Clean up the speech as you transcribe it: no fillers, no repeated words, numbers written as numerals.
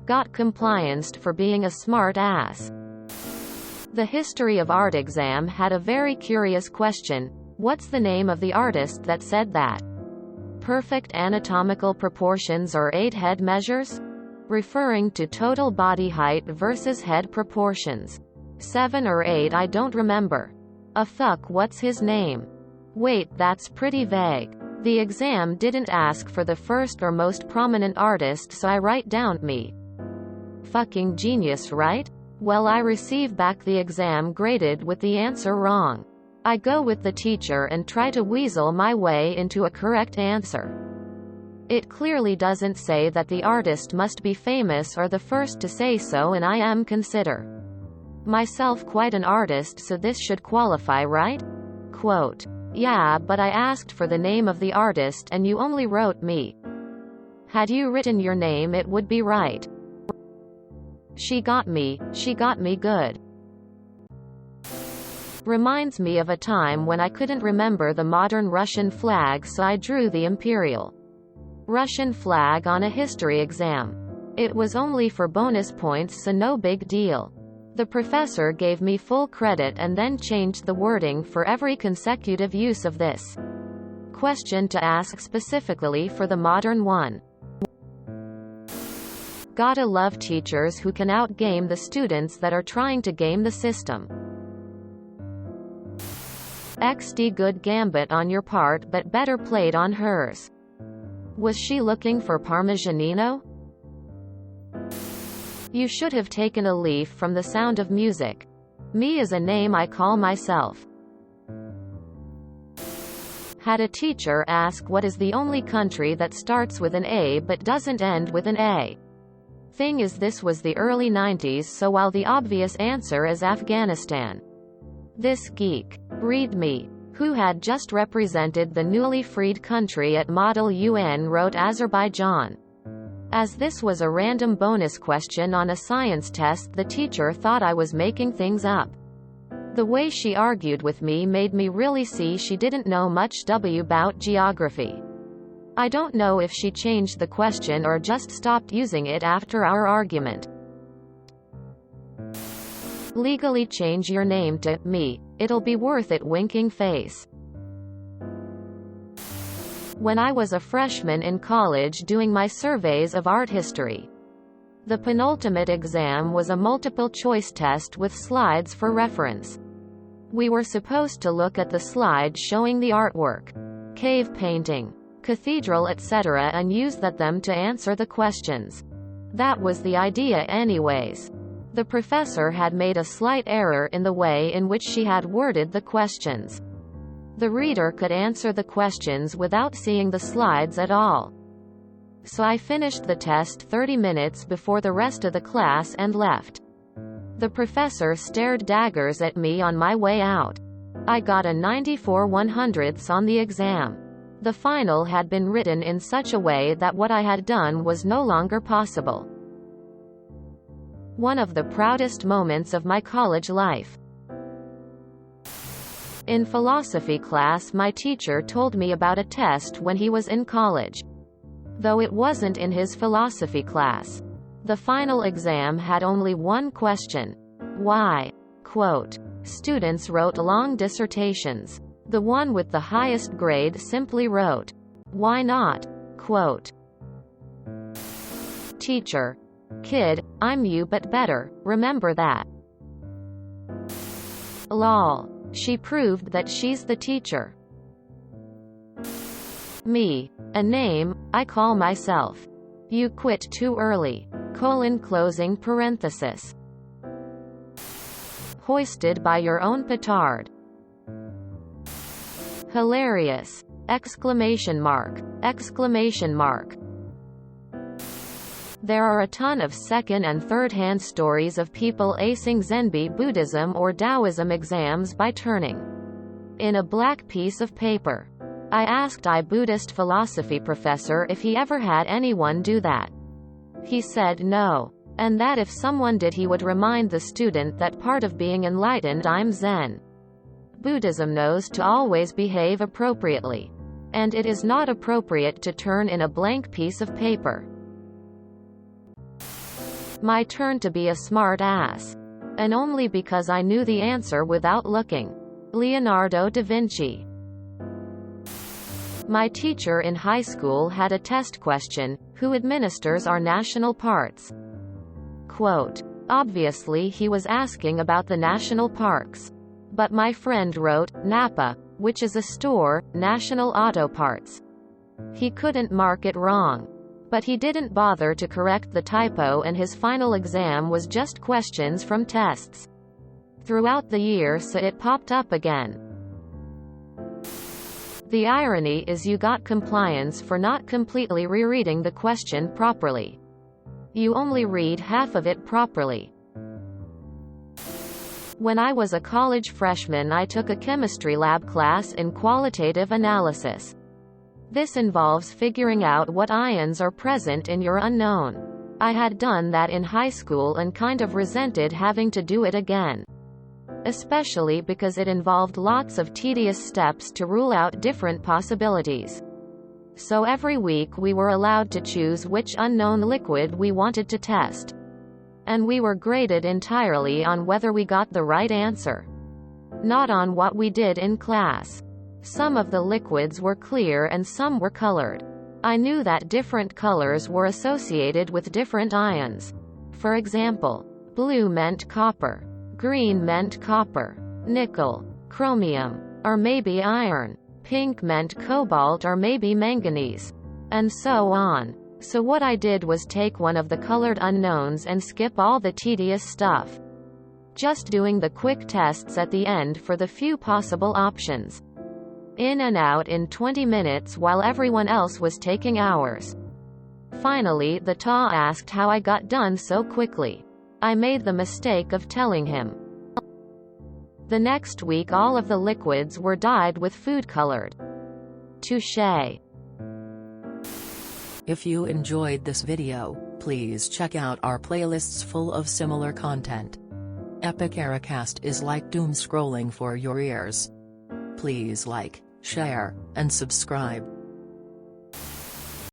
Got complianced for being a smart ass. The history of art exam had a very curious question. What's the name of the artist that said that? Perfect anatomical proportions or 8 head measures? Referring to total body height versus head proportions. 7 or 8, I don't remember. Fuck, what's his name? Wait, that's pretty vague. The exam didn't ask for the first or most prominent artist, so I write down me. Fucking genius, right? Well, I receive back the exam graded with the answer wrong. I go with the teacher and try to weasel my way into a correct answer. It clearly doesn't say that the artist must be famous or the first to say so, and I am consider myself quite an artist, so this should qualify, right? Quote, yeah, but I asked for the name of the artist and you only wrote me. Had you written your name it would be right. She got me good. Reminds me of a time when I couldn't remember the modern Russian flag, so I drew the imperial Russian flag on a history exam. It was only for bonus points, so no big deal. The professor gave me full credit and then changed the wording for every consecutive use of this question to ask specifically for the modern one. Gotta love teachers who can outgame the students that are trying to game the system. XD, good gambit on your part, but better played on hers. Was she looking for Parmigianino? You should have taken a leaf from The Sound of Music. Me is a name I call myself. Had a teacher ask what is the only country that starts with an A but doesn't end with an A. Thing is, this was the early 90s, so while the obvious answer is Afghanistan, this geek, read me, who had just represented the newly freed country at Model UN, wrote Azerbaijan. As this was a random bonus question on a science test, the teacher thought I was making things up. The way she argued with me made me really see she didn't know much about geography. I don't know if she changed the question or just stopped using it after our argument. Legally change your name to me. It'll be worth it, winking face. When I was a freshman in college doing my surveys of art history, the penultimate exam was a multiple choice test with slides for reference. We were supposed to look at the slide showing the artwork, cave painting, cathedral, etc., and use them to answer the questions. That was the idea anyways. The professor had made a slight error in the way in which she had worded the questions. The reader could answer the questions without seeing the slides at all. So I finished the test 30 minutes before the rest of the class and left. The professor stared daggers at me on my way out. I got a 94/100ths on the exam. The final had been written in such a way that what I had done was no longer possible. One of the proudest moments of my college life. In philosophy class, my teacher told me about a test when he was in college. Though it wasn't in his philosophy class. The final exam had only one question. Why? Quote, students wrote long dissertations. The one with the highest grade simply wrote, why not? Quote. Teacher. Kid, I'm you but better, remember that. Lol. She proved that she's the teacher. Me. A name, I call myself. You quit too early. Closing parenthesis. Hoisted by your own petard. Hilarious! Exclamation mark. Exclamation mark. There are a ton of second and third-hand stories of people acing Zenbi Buddhism or Taoism exams by turning in a black piece of paper. I asked a Buddhist philosophy professor if he ever had anyone do that. He said no. And that if someone did, he would remind the student that part of being enlightened, I'm Zen. Buddhism knows to always behave appropriately. And it is not appropriate to turn in a blank piece of paper. My turn to be a smart ass. And only because I knew the answer without looking. Leonardo da Vinci. My teacher in high school had a test question, who administers our national parks? Quote. Obviously he was asking about the national parks. But my friend wrote, Napa, which is a store, National Auto Parts. He couldn't mark it wrong. But he didn't bother to correct the typo, and his final exam was just questions from tests. Throughout the year, so it popped up again. The irony is you got compliance for not completely rereading the question properly. You only read half of it properly. When I was a college freshman, I took a chemistry lab class in qualitative analysis. This involves figuring out what ions are present in your unknown. I had done that in high school and kind of resented having to do it again. Especially because it involved lots of tedious steps to rule out different possibilities. So every week we were allowed to choose which unknown liquid we wanted to test. And we were graded entirely on whether we got the right answer. Not on what we did in class. Some of the liquids were clear and some were colored. I knew that different colors were associated with different ions. For example, blue meant copper, green meant copper, nickel, chromium, or maybe iron, pink meant cobalt or maybe manganese, and so on. So what I did was take one of the colored unknowns and skip all the tedious stuff. Just doing the quick tests at the end for the few possible options. In and out in 20 minutes while everyone else was taking hours. Finally, the TA asked how I got done so quickly. I made the mistake of telling him. The next week all of the liquids were dyed with food colored. Touché. If you enjoyed this video, please check out our playlists full of similar content. Epic Ericast is like doom scrolling for your ears. Please like, share, and subscribe.